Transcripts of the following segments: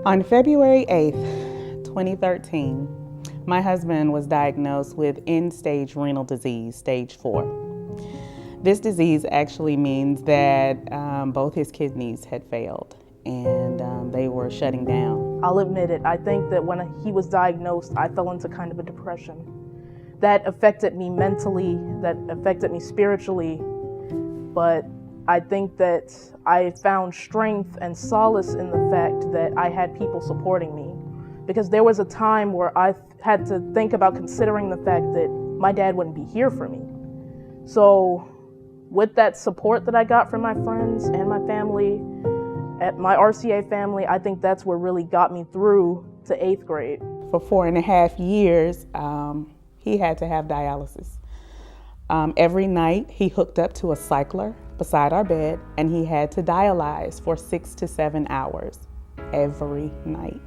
On February 8th, 2013, my husband was diagnosed with end-stage renal disease, stage 4. This disease actually means that both his kidneys had failed and they were shutting down. I'll admit it, I think that when he was diagnosed, I fell into kind of a depression. That affected me mentally, that affected me spiritually, but I think that I found strength and solace in the fact that I had people supporting me. Because there was a time where I had to think about considering the fact that my dad wouldn't be here for me. So with that support that I got from my friends and my family, at my RCA family, I think that's what really got me through to 8th grade. For 4.5 years, he had to have dialysis. Every night he hooked up to a cycler beside our bed and he had to dialyze for 6 to 7 hours every night.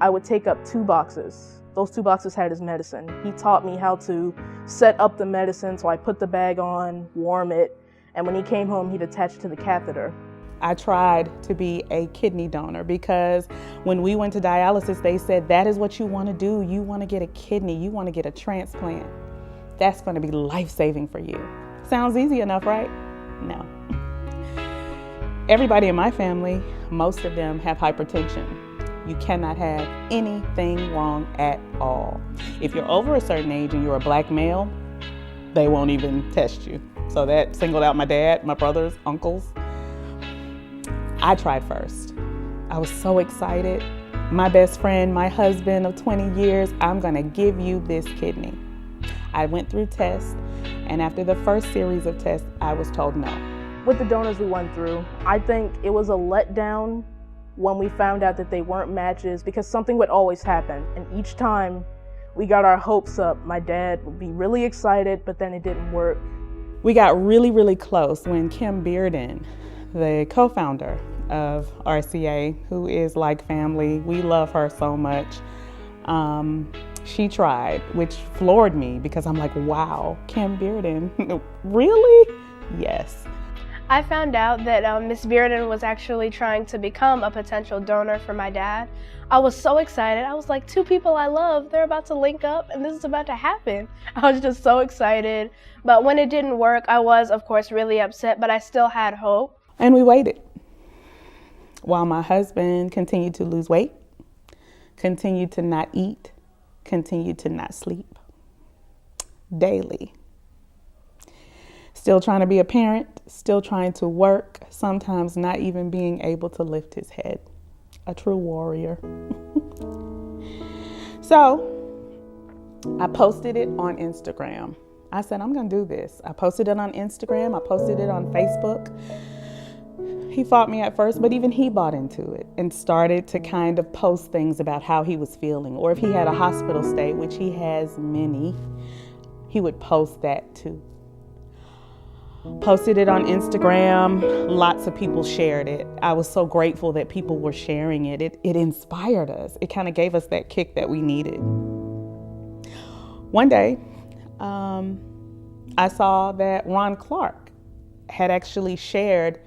I would take up 2 boxes. Those 2 boxes had his medicine. He taught me how to set up the medicine, so I put the bag on, warm it, and when he came home, he'd attach it to the catheter. I tried to be a kidney donor because when we went to dialysis, they said, that is what you want to do. You want to get a kidney. You want to get a transplant. That's going to be life-saving for you. Sounds easy enough, right? No. Everybody in my family, most of them have hypertension. You cannot have anything wrong at all. If you're over a certain age and you're a black male, they won't even test you. So that singled out my dad, my brothers, uncles. I tried first. I was so excited. My best friend, my husband of 20 years, I'm gonna give you this kidney. I went through tests, and after the first series of tests, I was told no. With the donors we went through, I think it was a letdown when we found out that they weren't matches, because something would always happen. And each time we got our hopes up, my dad would be really excited, but then it didn't work. We got really, really close when Kim Bearden, the co-founder of RCA, who is like family, we love her so much. She tried, which floored me because I'm like, wow, Kim Bearden, really? Yes. I found out that Miss Bearden was actually trying to become a potential donor for my dad. I was so excited. I was like, 2 people I love, they're about to link up and this is about to happen. I was just so excited. But when it didn't work, I was, of course, really upset, but I still had hope. And we waited while my husband continued to lose weight, continued to not eat, continued to not sleep daily. Still trying to be a parent, still trying to work, sometimes not even being able to lift his head. A true warrior. So I posted it on Instagram. I said, I'm gonna do this. I posted it on Instagram, I posted it on Facebook. He fought me at first, but even he bought into it and started to kind of post things about how he was feeling, or if he had a hospital stay, which he has many, he would post that too. Posted it on Instagram, lots of people shared it. I was so grateful that people were sharing it. It inspired us. It kind of gave us that kick that we needed. One day, I saw that Ron Clark had actually shared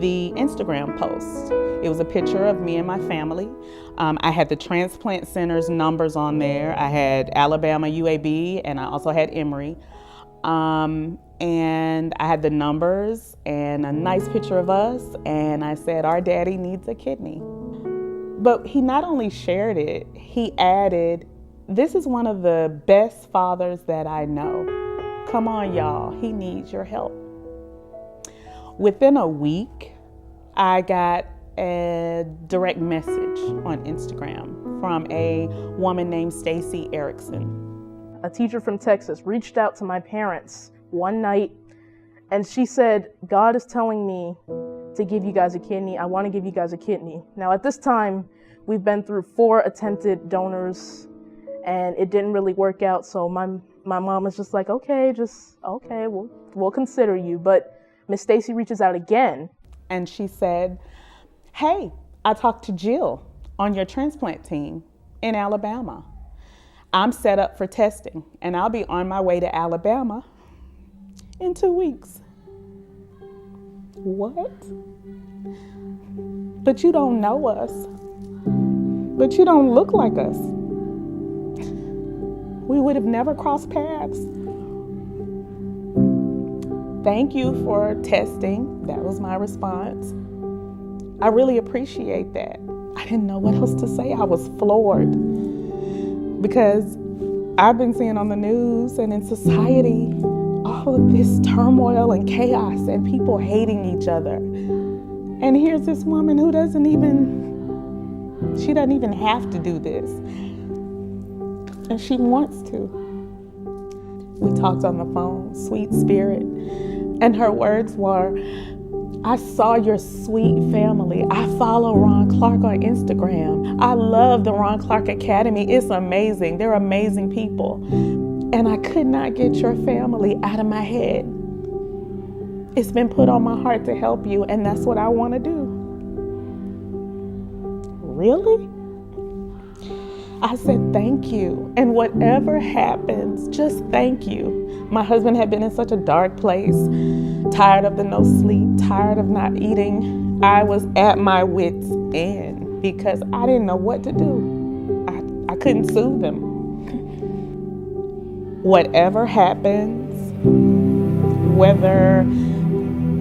the Instagram post. It was a picture of me and my family. I had the transplant center's numbers on there. I had Alabama UAB and I also had Emory. And I had the numbers and a nice picture of us, and I said, our daddy needs a kidney. But he not only shared it, he added, this is one of the best fathers that I know. Come on, y'all, he needs your help. Within a week, I got a direct message on Instagram from a woman named Stacy Erickson. A teacher from Texas reached out to my parents one night, and she said, God is telling me to give you guys a kidney. I want to give you guys a kidney. Now, at this time, we've been through 4 attempted donors, and it didn't really work out. So my mom was just like, okay, we'll consider you. But Miss Stacy reaches out again. And she said, hey, I talked to Jill on your transplant team in Alabama. I'm set up for testing, and I'll be on my way to Alabama in 2 weeks. What? But you don't know us. but you don't look like us. We would have never crossed paths. Thank you for testing. That was my response. I really appreciate that. I didn't know what else to say. I was floored because I've been seeing on the news and in society all of this turmoil and chaos and people hating each other. And here's this woman who doesn't even have to do this. And she wants to. We talked on the phone, sweet spirit. And her words were, I saw your sweet family. I follow Ron Clark on Instagram. I love the Ron Clark Academy. It's amazing. They're amazing people. And I could not get your family out of my head. It's been put on my heart to help you, and that's what I want to do. Really? I said, thank you. And whatever happens, just thank you. My husband had been in such a dark place, tired of the no sleep, tired of not eating. I was at my wit's end because I didn't know what to do. I couldn't soothe him. Whatever happens, whether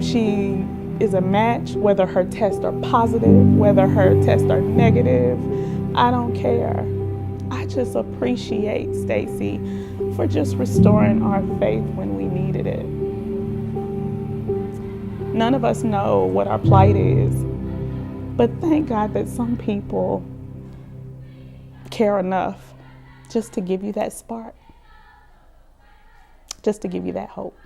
she is a match, whether her tests are positive, whether her tests are negative, I don't care. I just appreciate Stacy for just restoring our faith when we needed it. None of us know what our plight is, but thank God that some people care enough just to give you that spark, just to give you that hope.